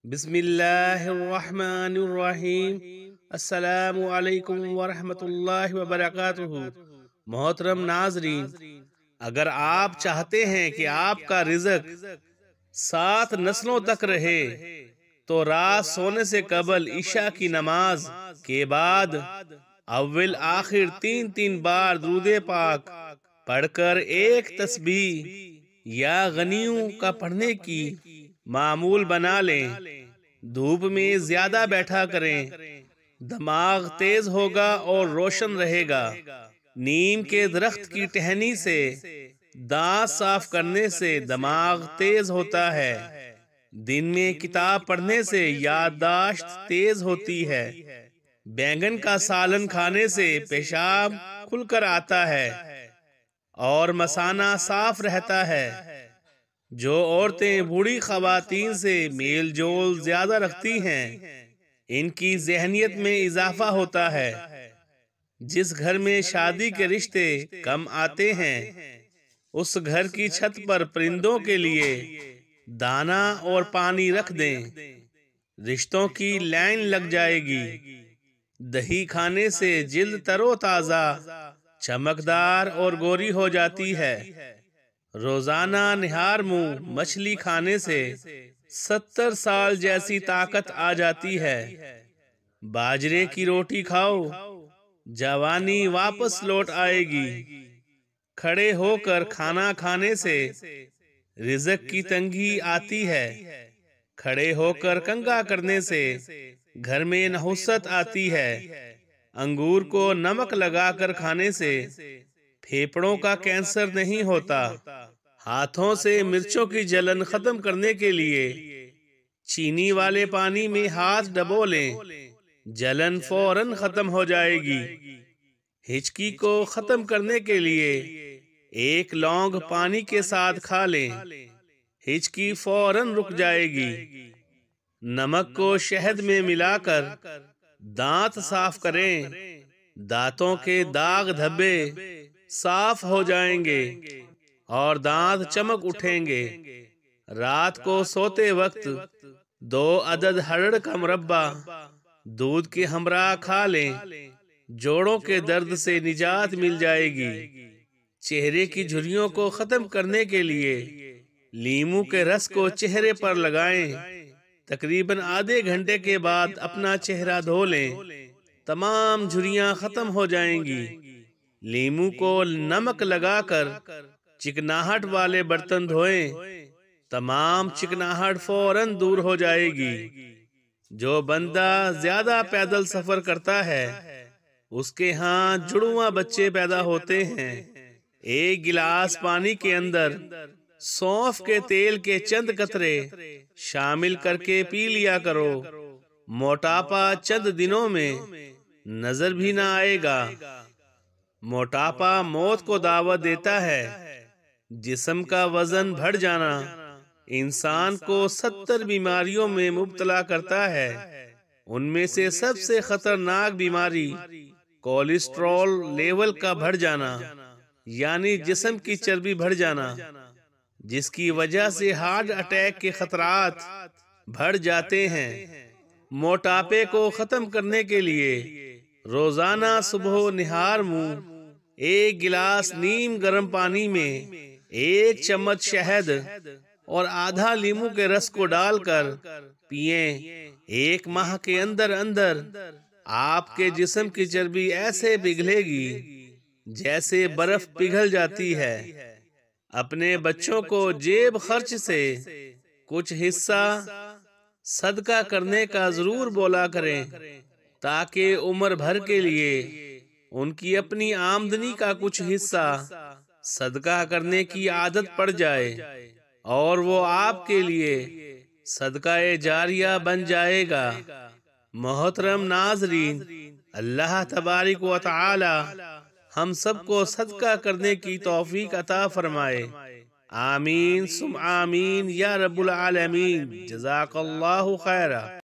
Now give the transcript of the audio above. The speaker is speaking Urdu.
بسم اللہ الرحمن الرحیم۔ السلام علیکم ورحمۃ اللہ وبرکاتہ۔ محترم ناظرین، اگر آپ چاہتے ہیں کہ آپ کا رزق 7 نسلوں تک رہے تو رات سونے سے قبل عشاء کی نماز کے بعد اول آخر 3 بار درود پاک پڑھ کر ایک تسبیح یا غنیوں کا پڑھنے کی معمول بنا لیں۔ دھوپ میں زیادہ بیٹھا کریں، دماغ تیز ہوگا اور روشن رہے گا۔ نیم کے درخت کی ٹہنی سے دانت صاف کرنے سے دماغ تیز ہوتا ہے۔ دن میں کتاب پڑھنے سے یادداشت تیز ہوتی ہے۔ بینگن کا سالن کھانے سے پیشاب کھل کر آتا ہے اور مثانہ صاف رہتا ہے۔ جو عورتیں بوڑھی خواتین سے میل جول زیادہ رکھتی ہیں، ان کی ذہنیت میں اضافہ ہوتا ہے۔ جس گھر میں شادی کے رشتے کم آتے ہیں، اس گھر کی چھت پر پرندوں کے لیے دانا اور پانی رکھ دیں، رشتوں کی لائن لگ جائے گی۔ دہی کھانے سے جلد تر و تازہ، چمکدار اور گوری ہو جاتی ہے۔ روزانہ نہار منہ مچھلی کھانے سے 70 سال جیسی طاقت آ جاتی ہے۔ باجرے کی روٹی کھاؤ، جوانی واپس لوٹ آئے گی۔ کھڑے ہو کر کھانا کھانے سے رزق کی تنگی آتی ہے۔ کھڑے ہو کر کنگھا کرنے سے گھر میں نحوست آتی ہے۔ انگور کو نمک لگا کر کھانے سے پھیپھڑوں کا کینسر نہیں ہوتا۔ ہاتھوں سے مرچوں کی جلن ختم کرنے کے لیے چینی والے پانی میں ہاتھ ڈبو لیں، جلن فوراً ختم ہو جائے گی۔ ہچکی کو ختم کرنے کے لیے 1 لونگ پانی کے ساتھ کھا لیں، ہچکی فوراً رک جائے گی۔ نمک کو شہد میں ملا کر دانت صاف کریں، دانتوں کے داغ دھبے صاف ہو جائیں گے اور دانت چمک اٹھیں گے۔ رات کو سوتے وقت 2 عدد ہرڑ کا مربع دودھ کے ہمراہ کھا لیں، جوڑوں کے درد سے نجات مل جائے گی۔ چہرے کی جھریوں کو ختم کرنے کے لیے لیموں کے رس کو چہرے پر لگائیں، تقریباً آدھے گھنٹے کے بعد اپنا چہرہ دھو لیں، تمام جھریاں ختم ہو جائیں گی۔ لیموں کو نمک لگا کر چکناہٹ والے برتن دھوئیں، تمام چکناہٹ فوراً دور ہو جائے گی۔ جو بندہ زیادہ پیدل سفر کرتا ہے، اس کے ہاں جڑواں بچے پیدا ہوتے ہیں۔ 1 گلاس پانی کے اندر سونف کے تیل کے چند قطرے شامل کر کے پی لیا کرو۔ موٹاپا چند دنوں میں نظر بھی نہ آئے گا۔ موٹاپا موت کو دعوت دیتا ہے۔ جسم کا وزن بڑھ جانا انسان کو 70 بیماریوں میں مبتلا کرتا ہے۔ ان میں سے سب سے خطرناک بیماری کولیسٹرول لیول کا بڑھ جانا، یعنی جسم کی چربی بڑھ جانا، جس کی وجہ سے ہارٹ اٹیک کے خطرات بڑھ جاتے ہیں۔ موٹاپے کو ختم کرنے کے لیے روزانہ صبح نہار منہ 1 گلاس نیم گرم پانی میں 1 چمچ شہد اور آدھا لیموں کے رس کو ڈال کر پئیں۔ 1 ماہ کے اندر اندر آپ کے جسم کی چربی ایسے پگھلے گی جیسے برف پگھل جاتی ہے۔ اپنے بچوں کو جیب خرچ سے کچھ حصہ صدقہ کرنے کا ضرور بولا کریں، تاکہ عمر بھر کے لیے ان کی اپنی آمدنی کا کچھ حصہ صدقہ کرنے کی عادت پڑ جائے اور وہ آپ کے لیے صدقہ جاریہ بن جائے گا۔ محترم ناظرین، اللہ تبارک و تعالی ہم سب کو صدقہ کرنے کی توفیق عطا فرمائے۔ آمین ثم آمین یا رب العالمین۔ جزاک اللہ خیرہ۔